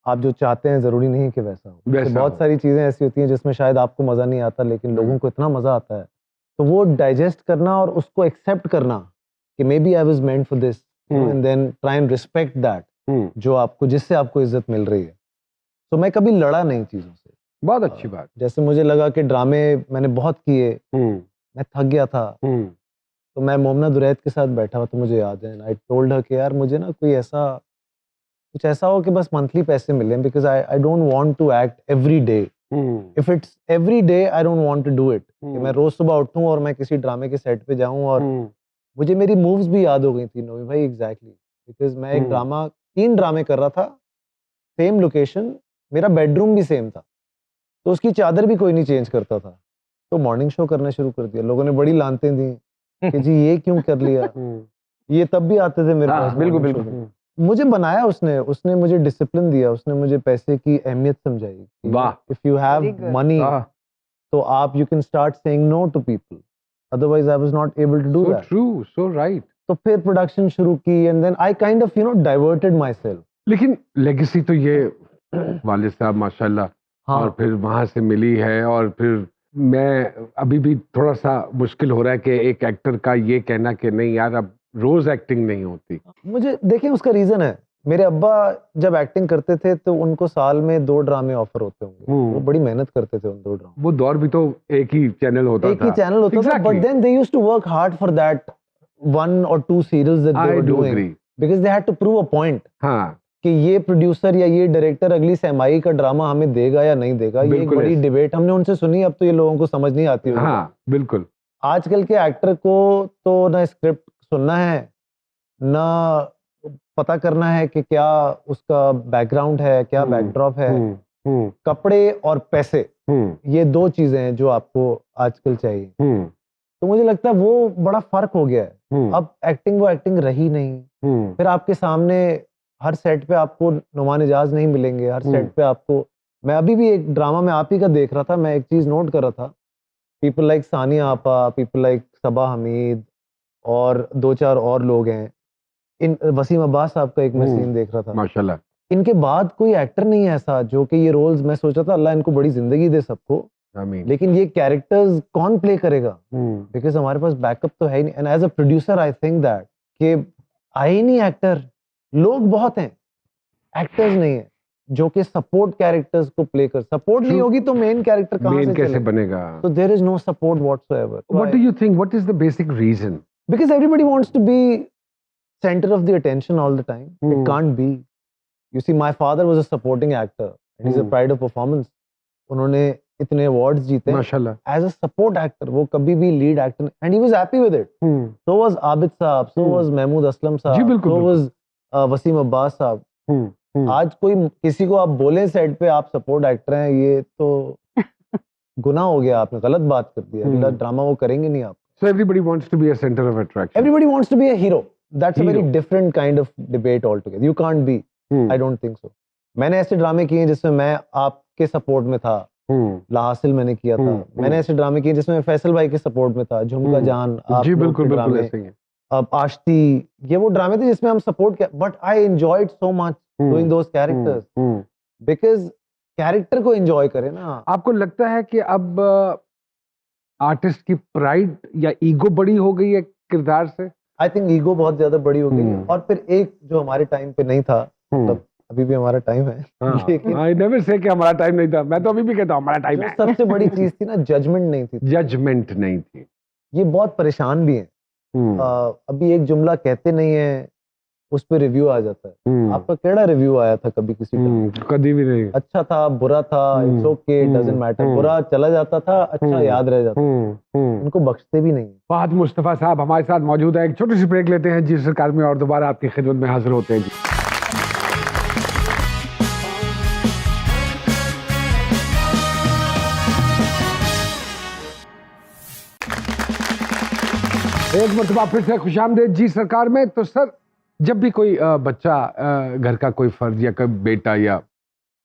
आप जो चाहते हैं जरूरी नहीं कि वैसा हो। वैसा बहुत हो। सारी चीजें ऐसी होती हैं जिसमें शायद आपको मजा नहीं आता लेकिन लोगों को इतना मजा आता है, तो वो डाइजेस्ट करना और उसको एक्सेप्ट करना कि maybe I was meant for this and then try and respect that जो आपको, जिससे आपको इज्जत मिल रही है। तो मैं कभी लड़ा नहीं चीजों से। बहुत अच्छी बात। जैसे मुझे लगा कि ड्रामे मैंने बहुत किए, मैं थक गया था, तो मैं मोमना दुरैत के साथ बैठा हुआ तो मुझे याद है, आई टोल्ड हर कि यार मुझे ना कोई ऐसा कुछ ऐसा हो कि बस मंथली पैसे मिले, because I don't want to act every day. If it's every day I don't want to do it, कि मैं रोज सुबह उठूं और मैं किसी ड्रामे के सेट पे जाऊं और मुझे मेरी मूव्स भी याद हो गई थी। नोवी भाई एग्जैक्टली, बिकॉज मैं एक ड्रामा 3 ड्रामे कर रहा था, सेम लोकेशन, मेरा बेडरूम भी सेम था, तो उसकी चादर भी कोई नहीं चेंज करता था। तो मॉर्निंग शो करना शुरू कर दिया, लोगों ने बड़ी लानतें दी कि जी ये क्यों कर लिया। ये तब भी आते थे मेरे पास। बिल्कुल morning show बिल्कुल। में। मुझे बनाया उसने उसने मुझे डिसिप्लिन दिया, उसने मुझे पैसे की अहमियत समझाई। वाह। If you have Very good. Money तो आप you can start saying no to people, otherwise I was not able to do so that. True, so right. तो फिर प्रोडक्शन शुरू की and then I kind of diverted myself. लेकिन legacy तो ये वालिद साहब माशाल्लाह, हाँ। और फिर वहां से मिली है, और फिर मैं अभी भी थोड़ा सा मुश्किल हो रहा है कि एक एक्टर का ये कहना कि नहीं यार अब रोज एक्टिंग नहीं होती। मुझे देखिए उसका रीजन है, मेरे अब्बा जब एक्टिंग करते थे तो उनको साल में 2 ड्रामे ऑफर होते होंगे, वो बड़ी मेहनत करते थे उन 2 ड्रामे। वो दौर भी तो एक ही चैनल होता था। एक ही चैनल होता था, but then they used to work hard for that 1 or 2 serials that they were doing, because they had to prove a point. हाँ, कि ये प्रोड्यूसर या ये डायरेक्टर अगली सेमाई का ड्रामा हमें देगा या नहीं देगा। ये एक बड़ी डिबेट हमने उनसे सुनी, अब तो ये लोगों को समझ नहीं आती होगी। हाँ, बिल्कुल। आजकल के एक्टर को तो ना स्क्रिप्ट सुनना है, ना पता करना है कि क्या उसका बैकग्राउंड है, क्या बैकड्रॉप है। कपड़े और पैसे, ये 2 चीजें हैं जो आपको आजकल चाहिए। तो मुझे लगता है वो बड़ा फर्क हो गया है। अब एक्टिंग वो एक्टिंग रही नहीं। फिर आपके सामने हर सेट पे आपको नुमान इजाज नहीं मिलेंगे, हर सेट पे आपको। मैं अभी भी एक ड्रामा में आप ही का देख रहा था, मैं एक चीज नोट कर रहा था, पीपल लाइक सानिया आपा, पीपल लाइक सबा हमीद और 2-4 और लोग हैं। इन वसीम अब्बास साहब का एक मैं सीन देख रहा था, माशाल्लाह। इनके बाद कोई एक्टर नहीं है ऐसा जो कि ये रोल्स, मैं सोचा था अल्लाह इनको बड़ी जिंदगी दे सबको, लेकिन ये कैरेक्टर्स कौन प्ले करेगा, बिकॉज हमारे पास बैकअप तो है ही नहीं। And as a producer I think that कि आए ही नहीं एक्टर, लोग बहुत हैं, एक्टर्स नहीं है जो कि सपोर्ट कैरेक्टर्स को प्ले कर। सपोर्ट नहीं होगी तो मेन कैरेक्टर कहां से कैसे बनेगा? So there is no support whatsoever. What do you think? What is the basic reason? Because everybody wants to be center of the attention all the time. It can't be. You see, my father was a supporting actor and he's a pride of performance. उन्होंने इतने awards जीते माशाल्लाह। as a support actor, वो कभी भी lead actor, and he was happy with it. So was Abid साहब, so was Mahmood Aslam जी साहब, बिल्कुल, so was वसीम अब्बास साहब। आज कोई किसी को आप बोले सेट पे आप सपोर्ट एक्टर हैं, ये तो गुनाह हो गया, आपने गलत बात कर दी। अगला ड्रामा वो करेंगे नहीं आप। So everybody wants to be a center of attraction. Everybody wants to be a hero. That's a very different kind of debate altogether. You can't be. I don't think so. मैंने ऐसे ड्रामे किए जिसमें मैं आपके सपोर्ट में था, लाहासिल मैंने किया था। मैंने ऐसे ड्रामे किए जिसमें फैसल भाई के सपोर्ट में था, झुमका जान, आप जी बिल्कुल बिल्कुल ड्रामे, ऐसे ही है। अब आश्ती, ये वो ड्रामे थे जिसमें हम सपोर्ट किया। But I enjoyed so much doing those characters, because character को एंजॉय करें ना। आपको लगता है कि अब आर्टिस्ट की प्राइड या ईगो बड़ी हो गई है किरदार से? आई थिंक ईगो बहुत ज्यादा बड़ी हो गई है। और फिर एक जो हमारे टाइम पे नहीं था, मतलब अभी भी हमारा टाइम है, लेकिन आई नेवर से कि हमारा टाइम नहीं था, मैं तो अभी भी कहता हूँ हमारा टाइम है। सबसे बड़ी चीज थी ना, जजमेंट नहीं थी। जजमेंट नहीं थी। ये बहुत परेशान भी हैं। अभी एक जुमला कहते नहीं है, उस पे रिव्यू आ जाता है। आपका केड़ा रिव्यू आया था कभी किसी का? कभी भी नहीं। अच्छा था, बुरा था, इट्स ओके, डजंट मैटर। बुरा चला जाता था, अच्छा याद रह जाता था। उनको बख्शते भी नहीं। फहद मुस्तफा साहब हमारे साथ मौजूद है। एक छोटी सी ब्रेक लेते हैं जी सरकार में, और दोबारा आपकी खिदमत में हाजिर होते हैं जी। एक मरतबा फिर से खुशामदीद जी सरकार में। तो सर, जब भी कोई बच्चा घर का कोई फर्द या कोई बेटा या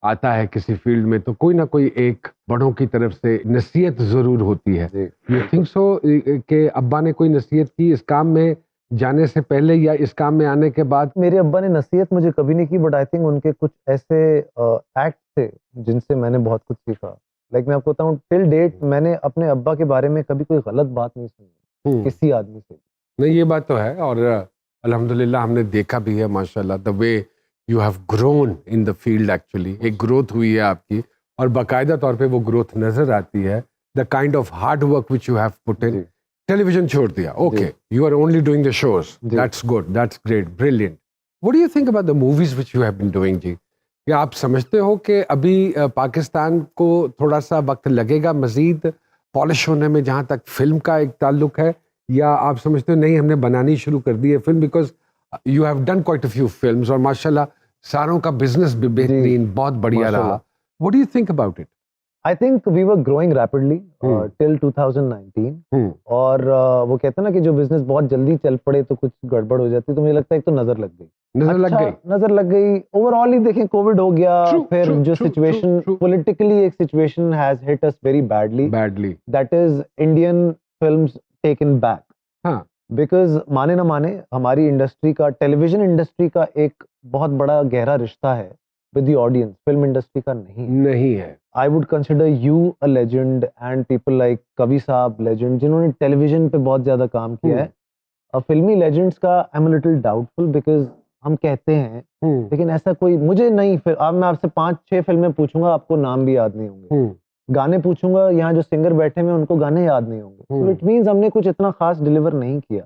आता है किसी फील्ड में, तो कोई ना कोई एक बड़ों की तरफ से नसीहत जरूर होती है। यू थिंक सो कि अब्बा ने कोई नसीहत की इस काम में, जाने से पहले या इस काम में आने के बाद? मेरे अब्बा ने नसीहत मुझे कभी नहीं की, बट आई थिंक उनके कुछ ऐसे एक्ट थे जिनसे मैंने बहुत कुछ सीखा। लाइक मैं आपको बताऊं, टिल डेट मैंने अपने अब्बा के बारे में कभी कोई गलत बात नहीं सुनी किसी आदमी से। नहीं, ये बात तो है, और अल्हम्दुलिल्लाह हमने देखा भी है माशाल्लाह the way you have grown in the field. Actually एक ग्रोथ हुई है आपकी, और बाकायदा तौर पे वो ग्रोथ नजर आती है। The kind of hard work which you have put in. Television छोड़ दिया, okay, you are only doing the shows, that's good, that's great, brilliant. What do you think about the movies which you have been doing ji? क्या आप समझते हो कि अभी पाकिस्तान को थोड़ा सा वक्त लगेगा मजीद पॉलिश होने में जहां तक फिल्म का एक ताल्लुक है, या आप समझते हो नहीं हमने बनानी शुरू कर दी है film? Because you have done quite a few films और माशाल्लाह सारों का बिजनेस भी बेहतरीन, बहुत बढ़िया रहा। What do you think about it? I think we were growing rapidly till 2019 और वो कहते हैं ना कि जो बिजनेस बहुत जल्दी चल पड़े तो कुछ गड़बड़ हो जाती है, तो मुझे लगता है एक तो नजर लग गई। नजर लग गई ओवरऑल ही। देखें, कोविड हो गया, फिर जो सिचुएशन पॉलिटिकली एक situation has hit us very badly, that is Indian films taken back. हाँ, बिकॉज माने ना माने, हमारी इंडस्ट्री का, टेलीविजन इंडस्ट्री का एक बहुत बड़ा गहरा रिश्ता है with the audience, film industry का नहीं है। I would consider you a legend and people like कवि साहब लेजेंड, जिन्होंने टेलीविजन पे बहुत ज्यादा काम किया है। फिल्मी लेजेंड्स का I am a little doubtful, because हम कहते हैं लेकिन ऐसा कोई मुझे नहीं। फिर अब मैं आपसे 5-6 फिल्में पूछूंगा, आपको नाम भी याद नहीं होंगे। गाने पूछूंगा, यहाँ जो सिंगर बैठे हैं उनको गाने याद नहीं होंगे। सो इट मींस हमने कुछ इतना खास डिलीवर नहीं किया,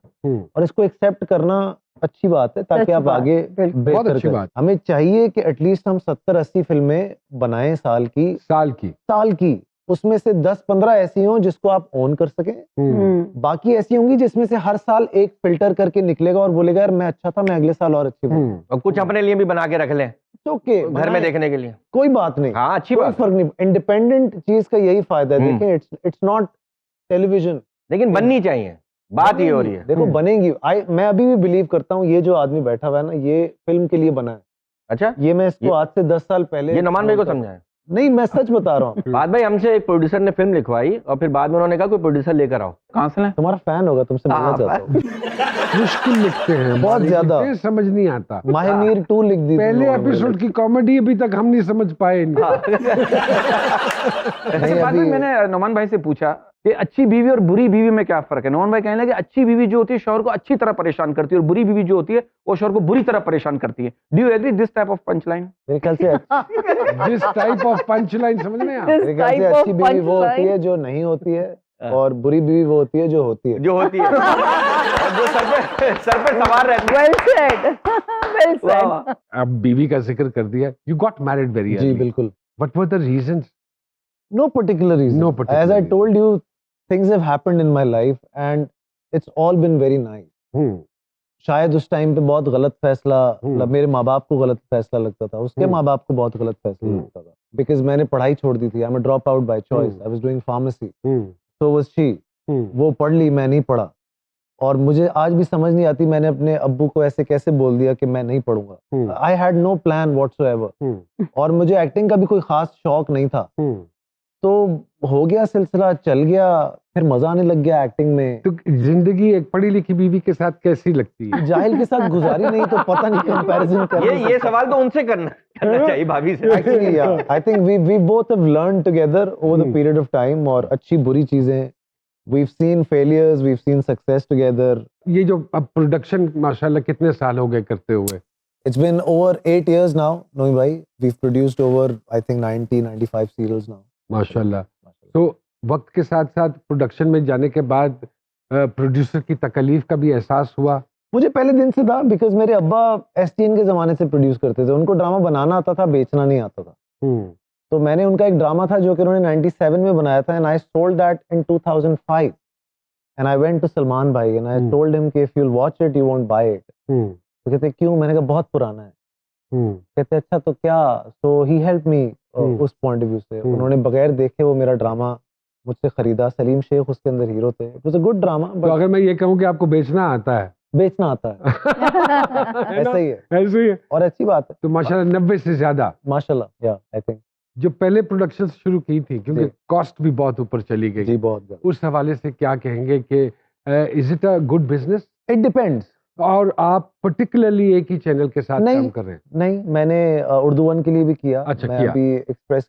और इसको एक्सेप्ट करना अच्छी बात है ताकि आप आगे बेहतर करें। हमें चाहिए कि एटलीस्ट हम 70-80 फिल्में बनाएं साल की, उसमें से 10-15 ऐसी हों जिसको आप ओन कर सकें। बाकी ऐसी होंगी जिसमें से हर साल एक फिल्टर करके निकलेगा और बोलेगा यार मैं अच्छा था, मैं अगले साल और अच्छी बनाऊं। और कुछ अपने लिए भी बना के रख लें, ओके, घर में देखने के लिए, कोई बात नहीं। हाँ, अच्छी कोई बात, फर्क नहीं। इंडिपेंडेंट चीज का यही फायदा है। देखें, इट्स नॉट टेलीविजन, लेकिन बननी चाहिए। बात ये हो रही है, देखो बनेगी। मैं अभी भी बिलीव करता हूँ ये जो आदमी बैठा हुआ है ना, ये फिल्म के लिए बना है। अच्छा, ये मैं इसको आज से 10 साल पहले ये नमान भाई को समझाया नहीं, मैं सच बता रहा हूँ। बात भाई, हमसे एक प्रोड्यूसर ने फिल्म लिखवाई और फिर बाद में उन्होंने कहा कोई प्रोड्यूसर लेकर आओ। कहाँ से? तुम्हारा फैन होगा, तुमसे मिलना चाहता हूँ। मुश्किल लिखते हैं बहुत ज्यादा, समझ नहीं आता। माहिनीर 2 लिख दी पहले एपिसोड की कॉमेडी अभी तक हम नहीं समझ पाए इनका। ऐसी बात में मैंने नोमान भाई से पूछा कि अच्छी बीवी और बुरी बीवी में क्या फर्क है। नोमान भाई कहने लगे अच्छी बीवी जो होती है शौहर को अच्छी तरह परेशान करती है, और बुरी बीवी जो होती है वो शौहर को बुरी तरह परेशान करती है। Do you agree this type of punch line? मेरे ख्याल से this type of punch line समझ में आ? मेरे ख्याल से अच्छी बीवी वो होती है जो नहीं होती है, और बुरी बीवी वो होती है जो होती है। जो सर पे सवार रहती है। Well said. Well said. अब बीवी का जिक्र कर दिया, you got married very early. जी बिल्कुल। What were the reasons? No particular reason. No particular As I reason. told you, things have happened in my life and it's all been very nice. शायद उस time पे बहुत गलत फैसला, मतलब मेरे माँ बाप को गलत फैसला लगता था, उसके माँ बाप को बहुत गलत फैसला लगता था, बिकॉज मैंने पढ़ाई छोड़ दी थी। I am a drop out by choice. I was doing pharmacy, so was she. वो पढ़ ली, मैं नहीं पढ़ा, और मुझे आज भी समझ नहीं आती मैंने अपने अब्बू को ऐसे कैसे बोल दिया कि मैं नहीं पढ़ूंगा। I had no plan whatsoever, और मुझे एक्टिंग का भी कोई खास शौक नहीं था। तो हो गया, सिलसिला चल गया, फिर मजा आने लग गया एक्टिंग में। तो जिंदगी एक पढ़ी लिखी बीवी के साथ कैसी लगती है? जाहिल के साथ गुजारी नहीं तो पता नहीं कंपैरिजन कर। ये सवाल तो उनसे करना चाहिए, भाभी से। Actually I think we both have learned together over the period of time, और अच्छी बुरी चीजें, we've seen failures, we've seen success together. ये जो अब प्रोडक्शन माशाल्लाह कितने साल हो गए करते हुए? It's been over 8 years now, Nohi bhai. We've produced over, I think, 90-95 serials now. माशाल्लाह। तो वक्त के साथ साथ प्रोडक्शन में जाने के बाद प्रोड्यूसर की तकलीफ का भी एहसास हुआ? मुझे पहले दिन से था, बिकॉज मेरे अब्बा STN के जमाने से प्रोड्यूस करते थे। उनको ड्रामा बनाना आता था, बेचना नहीं आता था। तो मैंने उनका एक ड्रामा था जो कि उन्होंने 97 में बनाया था, and I sold that in 2005, and I went to Salman भाई एंड आई टोल्ड हिम कि if you will watch it you won't buy it. तो कहते क्यों? मैंने कहा बहुत पुराना है। कहते अच्छा तो क्या? सो ही हेल्प मी उस पॉइंट ऑफ व्यू से। उन्होंने बगैर देखे वो मेरा ड्रामा मुझसे खरीदा। सलीम शेख उसके अंदर हीरो थे। It was a good drama. तो अगर मैं ये कहूँ कि आपको बेचना आता है? बेचना आता है। ऐसा ही है, ऐसे ही है, और अच्छी बात है। तो माशाल्लाह 90 से ज्यादा माशाल्लाह, या आई थिंक जो पहले प्रोडक्शन शुरू की थी, क्योंकि कॉस्ट भी बहुत ऊपर चली गई जी, बहुत ज्यादा। उस हवाले से क्या कहेंगे कि is it a good business? It depends. और आप पर्टिकुलरली एक ही चैनल के साथ नहीं। काम कर रहे हैं? नहीं, मैंने उर्दू वन के लिए भी किया। अच्छा, मैं किया। अभी एक्सप्रेस